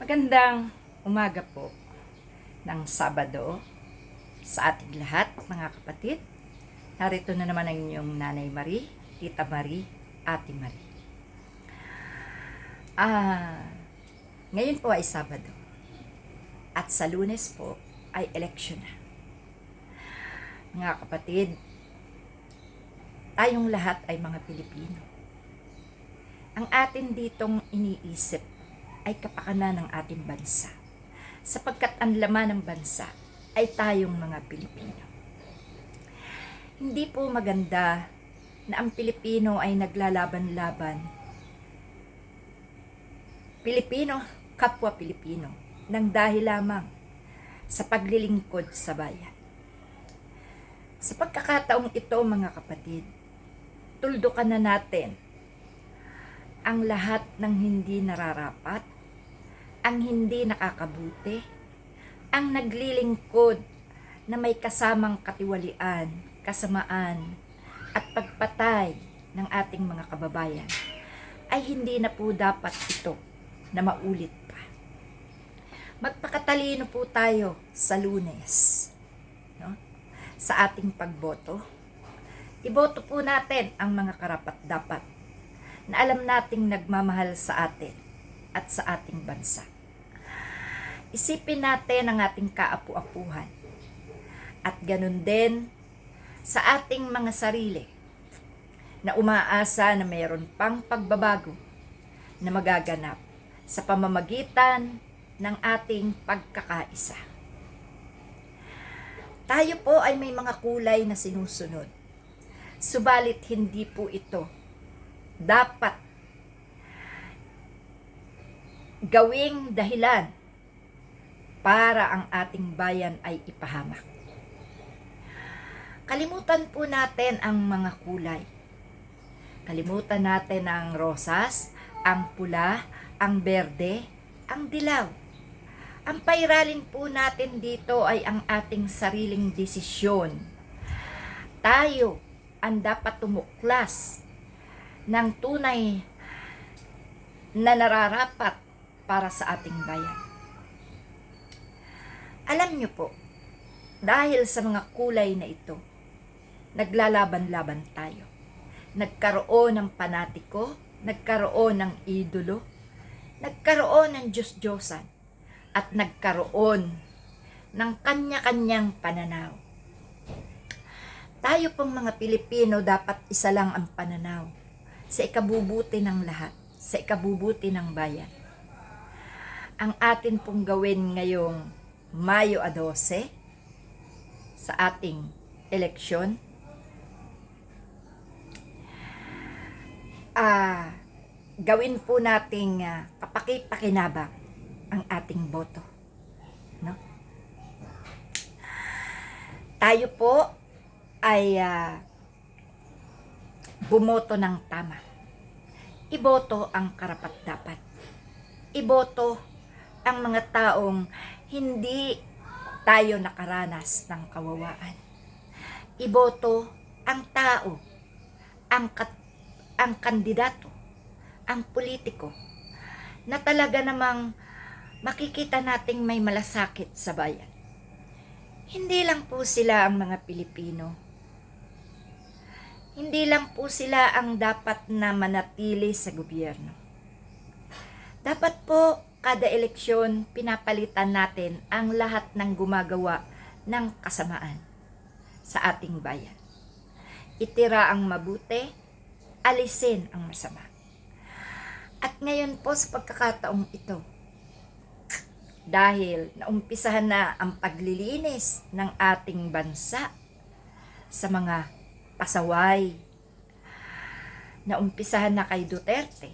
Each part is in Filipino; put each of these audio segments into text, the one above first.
Magandang umaga po ng Sabado sa ating lahat, mga kapatid. Narito na naman ang inyong Nanay Marie, Tita Marie, Ate Marie. Ngayon po ay Sabado at sa Lunes po ay eleksyon na. Mga kapatid, tayong lahat ay mga Pilipino. Ang atin ditong iniisip ay kapakanan ng ating bansa, sapagkat ang laman ng bansa ay tayong mga Pilipino. Hindi po maganda na ang Pilipino ay naglalaban-laban, Pilipino, kapwa Pilipino, nang dahil lamang sa paglilingkod sa bayan. Sa pagkakataong ito, mga kapatid, tuldukan na natin ang lahat ng hindi nararapat, ang hindi nakakabuti, ang naglilingkod na may kasamang katiwalian, kasamaan, at pagpatay ng ating mga kababayan, ay hindi na po dapat ito na maulit pa. Magpakatalino po tayo sa Lunes, no? Sa ating pagboto. Iboto po natin ang mga karapat-dapat na alam nating nagmamahal sa atin at sa ating bansa. Isipin natin ang ating kaapu-apuhan at ganun din sa ating mga sarili na umaasa na mayroon pang pagbabago na magaganap sa pamamagitan ng ating pagkakaisa. Tayo po ay may mga kulay na sinusunod, subalit hindi po ito dapat gawing dahilan para ang ating bayan ay ipahamak. Kalimutan po natin ang mga kulay. Kalimutan natin ang rosas, ang pula, ang berde, ang dilaw. Ang pairalin po natin dito ay ang ating sariling desisyon. Tayo ang dapat tumuklas ng tunay na nararapat para sa ating bayan. Alam niyo po, dahil sa mga kulay na ito, naglalaban-laban tayo. Nagkaroon ng panatiko, nagkaroon ng idolo, nagkaroon ng Diyos-Diyosan, at nagkaroon ng kanya-kanyang pananaw. Tayo pong mga Pilipino dapat isa lang ang pananaw sa ikabubuti ng lahat, sa ikabubuti ng bayan. Ang atin pong gawin ngayong Mayo 12 sa ating eleksyon, gawin po nating kapaki-pakinabang ang ating boto. No? Tayo po ay bumoto ng tama. Iboto ang karapat-dapat. Iboto ang mga taong hindi tayo nakaranas ng kawawaan. Iboto ang tao, ang kandidato, ang politiko na talaga namang makikita nating may malasakit sa bayan. Hindi lang po sila ang mga Pilipino. Hindi lang po sila ang dapat na manatili sa gobyerno. Dapat po kada eleksyon pinapalitan natin ang lahat ng gumagawa ng kasamaan sa ating bayan. Itira ang mabuti, alisin ang masama. At ngayon po sa pagkakataong ito, dahil naumpisahan na ang paglilinis ng ating bansa sa mga pasaway, naumpisahan na kay Duterte,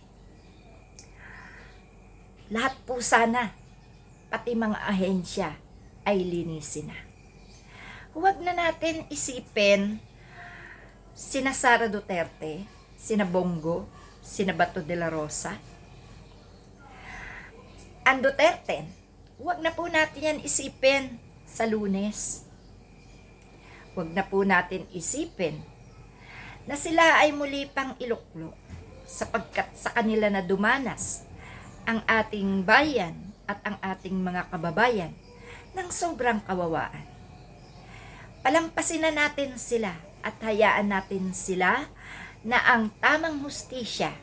lahat po sana, pati mga ahensya, ay linisin na. Huwag na natin isipin sina Sara Duterte, sina Bongo, sina Bato de la Rosa. Ang Duterte, huwag na po natin yan isipin sa Lunes. Huwag na po natin isipin na sila ay muli pang iluklok sapagkat sa kanila na dumanas ang ating bayan at ang ating mga kababayan ng sobrang kawawaan. Palampasin na natin sila at hayaan natin sila na ang tamang hustisya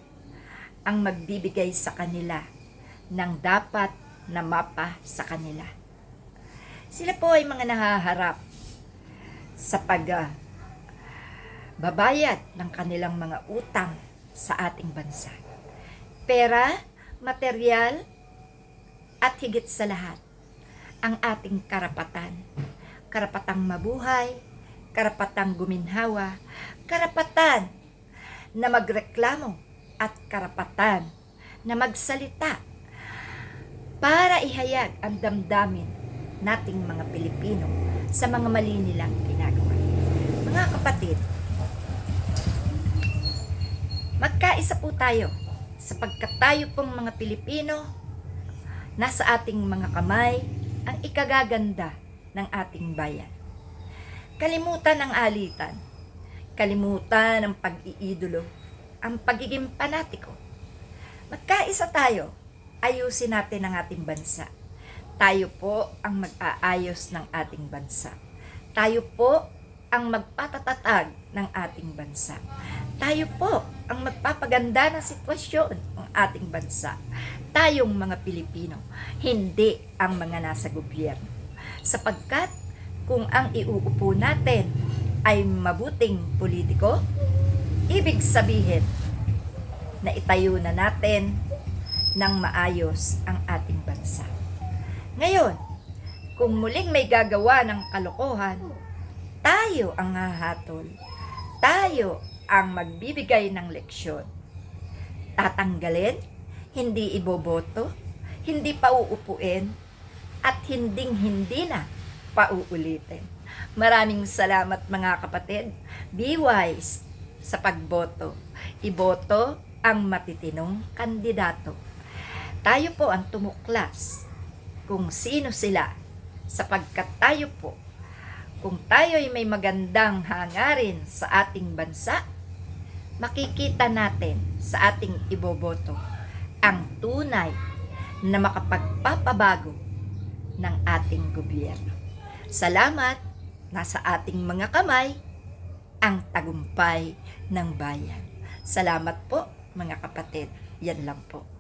ang magbibigay sa kanila ng dapat na mapa sa kanila. Sila po ay mga nahaharap sa babayad ng kanilang mga utang sa ating bansa. Pera, material, at higit sa lahat, ang ating karapatan. Karapatang mabuhay, karapatang guminhawa, karapatan na magreklamo, at karapatan na magsalita para ihayag ang damdamin nating mga Pilipino sa mga mali nilang ginagawa. Mga kapatid, magkaisa po tayo sapagkat tayo pong mga Pilipino, nasa ating mga kamay ang ikagaganda ng ating bayan. Kalimutan ang alitan, kalimutan ang pag-iidolo, ang pagiging panatiko. Magkaisa tayo, ayusin natin ang ating bansa. Tayo po ang mag-aayos ng ating bansa. Tayo po ang magpatatatag ng ating bansa. Tayo po ang magpapaganda ng sitwasyon ng ating bansa. Tayong mga Pilipino, hindi ang mga nasa gobyerno. Sapagkat kung ang iuupo natin ay mabuting politiko, ibig sabihin na itayo na natin ng maayos ang ating bansa. Ngayon, kung muling may gagawa ng kalokohan, tayo ang hahatol. Tayo ang magbibigay ng leksyon. Tatanggalin, hindi iboboto, hindi pauupuin, at hindi na pauulitin. Maraming salamat mga kapatid. Be wise sa pagboto. Iboto ang matitinong kandidato. Tayo po ang tumuklas kung sino sila, sapagkat tayo po, kung tayo ay may magandang hangarin sa ating bansa, makikita natin sa ating iboboto ang tunay na makapagpapabago ng ating gobyerno. Salamat, nasa ating mga kamay ang tagumpay ng bayan. Salamat po mga kapatid, yan lang po.